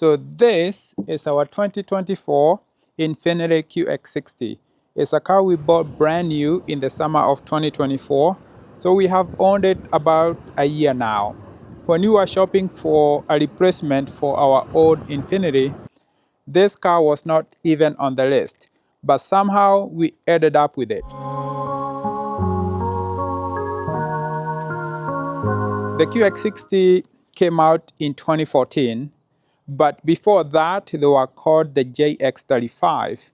So this is our 2024 Infiniti QX60. It's a car we bought brand new in the summer of 2024. So we have owned it about a year now. When we were shopping for a replacement for our old Infiniti, this car was not even on the list, but somehow we ended up with it. The QX60 came out in 2014, but before that they were called the JX35.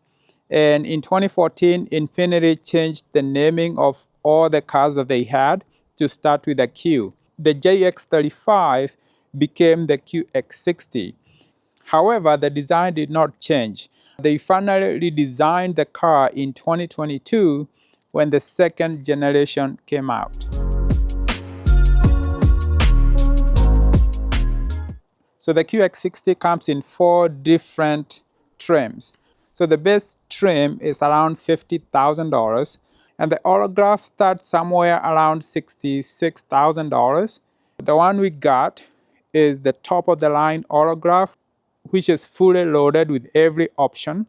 And in 2014, Infiniti changed the naming of all the cars that they had to start with a Q. The JX35 became the QX60. However, the design did not change. They finally redesigned the car in 2022 when the second generation came out. So the QX60 comes in 4 different trims. So the base trim is around $50,000, and the Autograph starts somewhere around $66,000. The one we got is the top of the line Autograph, which is fully loaded with every option,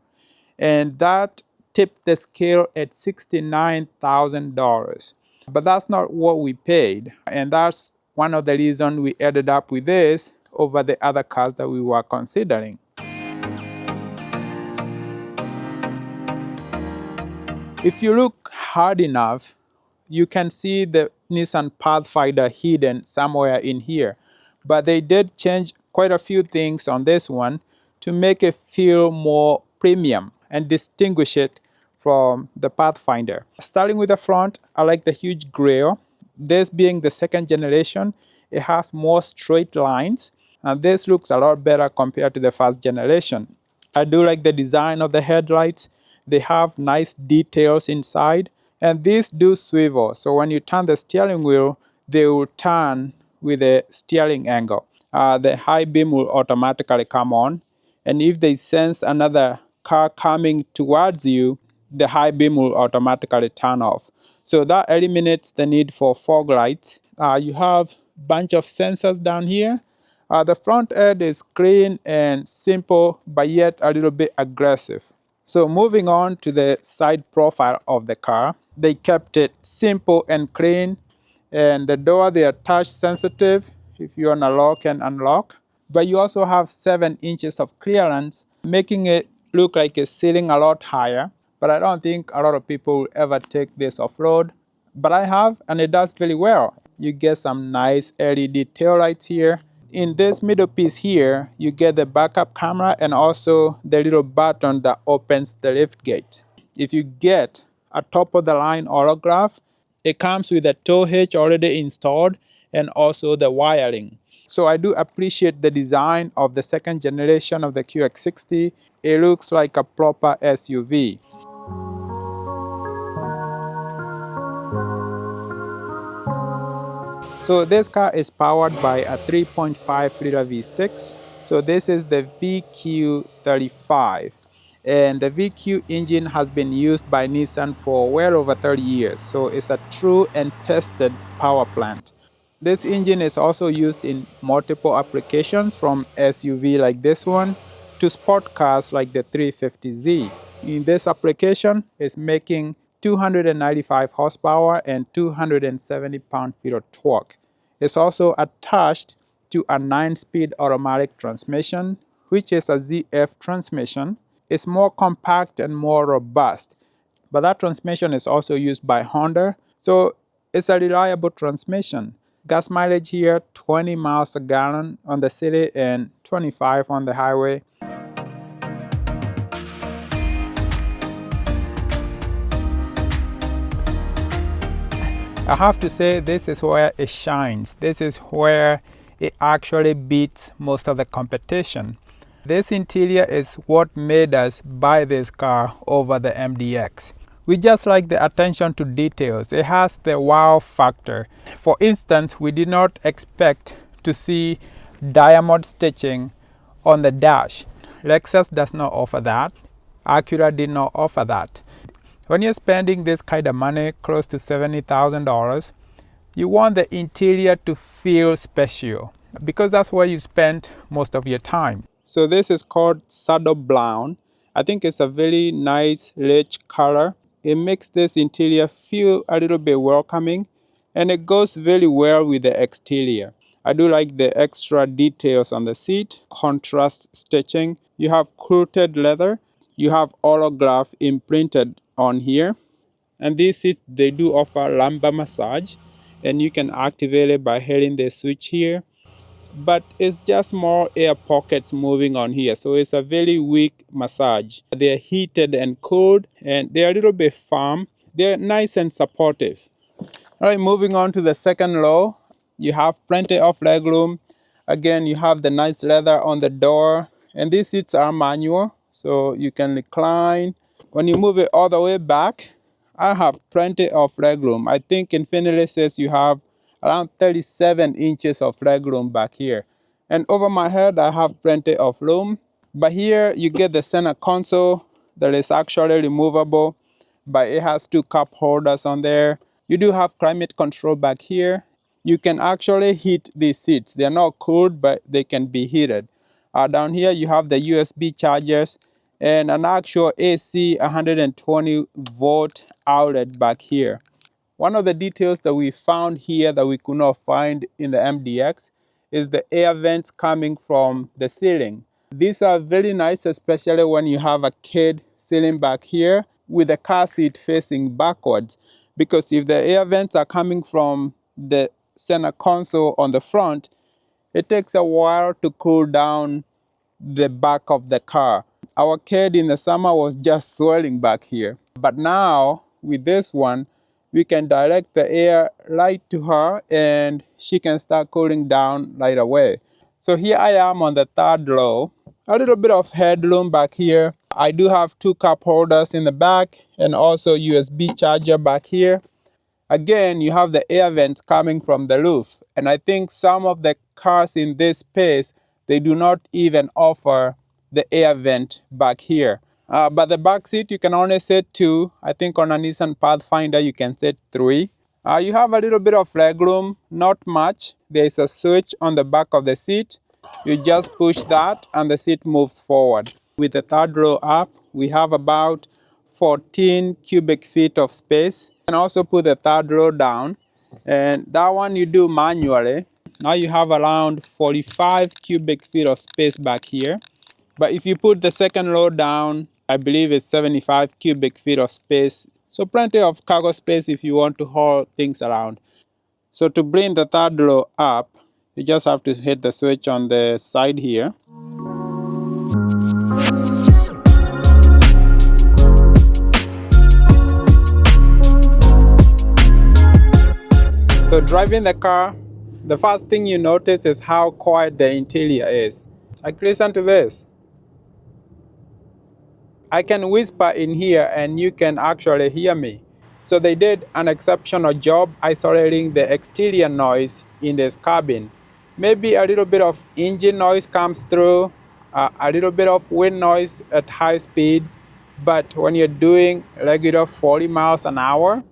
and that tipped the scale at $69,000. But that's not what we paid, and that's one of the reasons we ended up with this over the other cars that we were considering. If you look hard enough, you can see the Nissan Pathfinder hidden somewhere in here. But they did change quite a few things on this one to make it feel more premium and distinguish it from the Pathfinder. Starting with the front, I like the huge grille. This being the second generation, it has more straight lines, and this looks a lot better compared to the first generation. I do like the design of the headlights. They have nice details inside, and these do swivel, so when you turn the steering wheel, they will turn with a steering angle. The high beam will automatically come on, and if they sense another car coming towards you, the high beam will automatically turn off. So that eliminates the need for fog lights. You have a bunch of sensors down here. The front end is clean and simple, but yet a little bit aggressive. So moving on to the side profile of the car, they kept it simple and clean, and the door, they are touch sensitive if you want to lock and unlock. But you also have 7 inches of clearance, making it look like it's sitting a lot higher. But I don't think a lot of people will ever take this off-road. But I have, and it does very well. You get some nice LED taillights here. In this middle piece here, you get the backup camera and also the little button that opens the lift gate. If you get a top-of-the-line Autograph, it comes with a tow hitch already installed and also the wiring. So I do appreciate the design of the second generation of the QX60. It looks like a proper SUV. So this car is powered by a 3.5-liter V6. So this is the VQ35. And the VQ engine has been used by Nissan for well over 30 years. So it's a true and tested power plant. This engine is also used in multiple applications, from SUV like this one to sport cars like the 350Z. In this application, it's making 295 horsepower and 270 pound-feet of torque. It's also attached to a 9-speed automatic transmission, which is a ZF transmission. It's more compact and more robust, but that transmission is also used by Honda, so it's a reliable transmission. Gas mileage here, 20 miles a gallon on the city and 25 on the highway. I have to say, this is where it shines. This is where it actually beats most of the competition. This interior is what made us buy this car over the MDX. We just like the attention to details. It has the wow factor. For instance, we did not expect to see diamond stitching on the dash. Lexus does not offer that. Acura did not offer that. When you're spending this kind of money, close to $70,000, you want the interior to feel special, because that's where you spend most of your time. So this is called saddle brown. I think it's a very nice rich color. It makes this interior feel a little bit welcoming, and it goes very well with the exterior. I do like the extra details on the seat, contrast stitching. You have quilted leather. You have autograph imprinted on here. And these seats, they do offer lumbar massage, and you can activate it by hitting the switch here. But it's just more air pockets moving on here, so it's a very weak massage. They're heated and cooled, and they're a little bit firm. They're nice and supportive. All right, moving on to the second row, you have plenty of leg room. Again, you have the nice leather on the door, and these seats are manual, so you can recline. When you move it all the way back, I have plenty of leg room. I think Infiniti says you have around 37 inches of leg room back here. And over my head, I have plenty of room. But here you get the center console that is actually removable, but it has two cup holders on there. You do have climate control back here. You can actually heat these seats. They're not cooled, but they can be heated. Down here you have the USB chargers and an actual AC 120 volt outlet back here. One of the details that we found here that we could not find in the MDX is the air vents coming from the ceiling. These are very nice, especially when you have a kid sitting back here with the car seat facing backwards. Because if the air vents are coming from the center console on the front, it takes a while to cool down the back of the car. Our kid in the summer was just swelling back here. But now, with this one, we can direct the air right to her and she can start cooling down right away. So here I am on the third row. A little bit of headroom back here. I do have two cup holders in the back and also USB charger back here. Again, you have the air vents coming from the roof. And I think some of the cars in this space, they do not even offer the air vent back here. But the back seat, you can only sit two. I think on a Nissan Pathfinder, you can sit three. You have a little bit of leg room, not much. There is a switch on the back of the seat. You just push that and the seat moves forward. With the third row up, we have about 14 cubic feet of space. You can also put the third row down, and that one you do manually. Now you have around 45 cubic feet of space back here. But if you put the second row down, I believe it's 75 cubic feet of space. So plenty of cargo space if you want to haul things around. So to bring the third row up, you just have to hit the switch on the side here. So driving the car, the first thing you notice is how quiet the interior is. Like, listen to this. I can whisper in here and you can actually hear me. So they did an exceptional job isolating the exterior noise in this cabin. Maybe a little bit of engine noise comes through, a little bit of wind noise at high speeds, but when you're doing regular 40 miles an hour,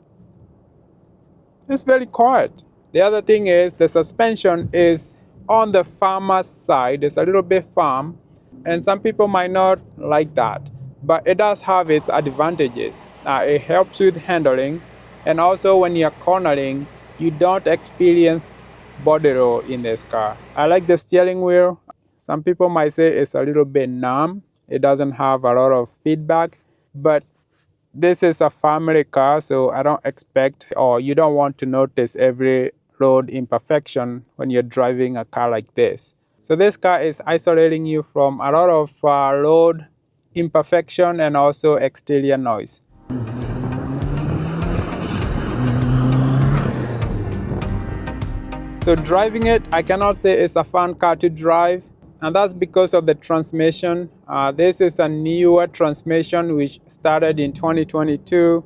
it's very quiet. The other thing is the suspension is on the firmer side. It's a little bit firm, and some people might not like that, but it does have its advantages. It helps with handling, and also when you're cornering, you don't experience body roll in this car. I like the steering wheel. Some people might say it's a little bit numb. It doesn't have a lot of feedback, but this is a family car, so I don't expect, or you don't want to notice every road imperfection when you're driving a car like this. So this car is isolating you from a lot of road imperfection and also exterior noise. So driving it, I cannot say it's a fun car to drive, and that's because of the transmission. This is a newer transmission which started in 2022.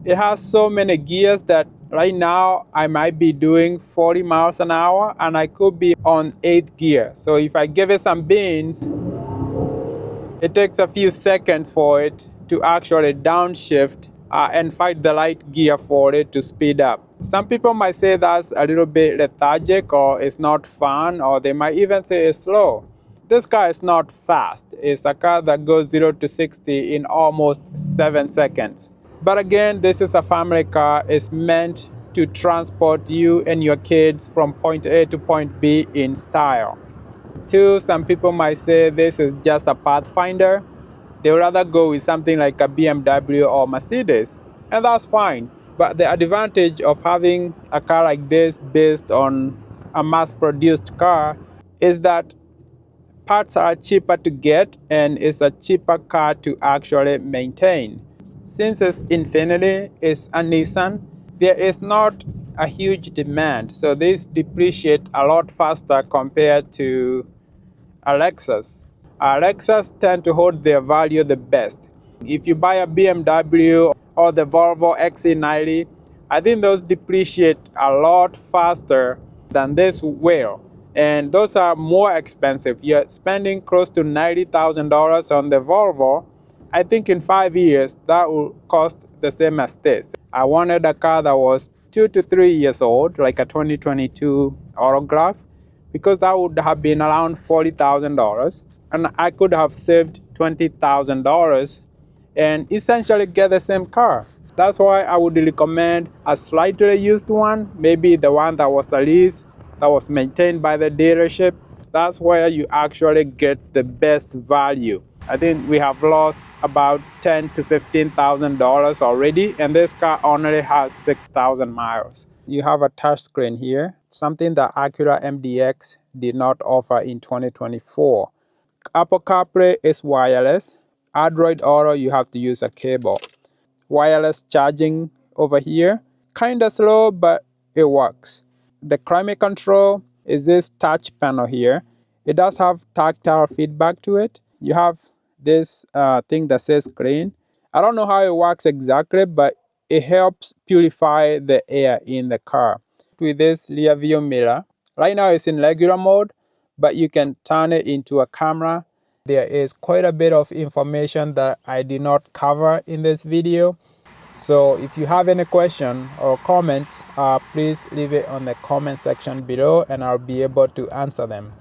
It has so many gears that right now I might be doing 40 miles an hour and I could be on 8th gear. So if I give it some beans, it takes a few seconds for it to actually downshift and find the right gear for it to speed up. Some people might say that's a little bit lethargic or it's not fun, or they might even say it's slow. This car is not fast. It's a car that goes 0 to 60 in almost 7 seconds. But again, this is a family car. It's meant to transport you and your kids from point A to point B in style. Two, some people might say this is just a Pathfinder. They would rather go with something like a BMW or Mercedes, and that's fine. But the advantage of having a car like this based on a mass-produced car is that parts are cheaper to get and it's a cheaper car to actually maintain. Since it's Infiniti, it's a Nissan, there is not a huge demand, so these depreciate a lot faster compared to Lexus. Lexus tend to hold their value the best. If you buy a BMW or the Volvo XC90, I think those depreciate a lot faster than this will. And those are more expensive. You're spending close to $90,000 on the Volvo. I think in 5 years, that will cost the same as this. I wanted a car that was 2 to 3 years old, like a 2022 Autograph, because that would have been around $40,000 and I could have saved $20,000 and essentially get the same car. That's why I would recommend a slightly used one, maybe the one that was a lease, that was maintained by the dealership. That's where you actually get the best value. I think we have lost about $10,000 to $15,000 already, and this car only has 6,000 miles. You have a touchscreen here, something that Acura MDX did not offer in 2024. Apple CarPlay is wireless. Android Auto, you have to use a cable. Wireless charging over here, kinda slow, but it works. The climate control is this touch panel here. It does have tactile feedback to it. You have this thing that says clean. I don't know how it works exactly, but it helps purify the air in the car. With this rear view mirror, right now it's in regular mode, but you can turn it into a camera. There is quite a bit of information that I did not cover in this video. So if you have any question or comments, please leave it on the comment section below and I'll be able to answer them.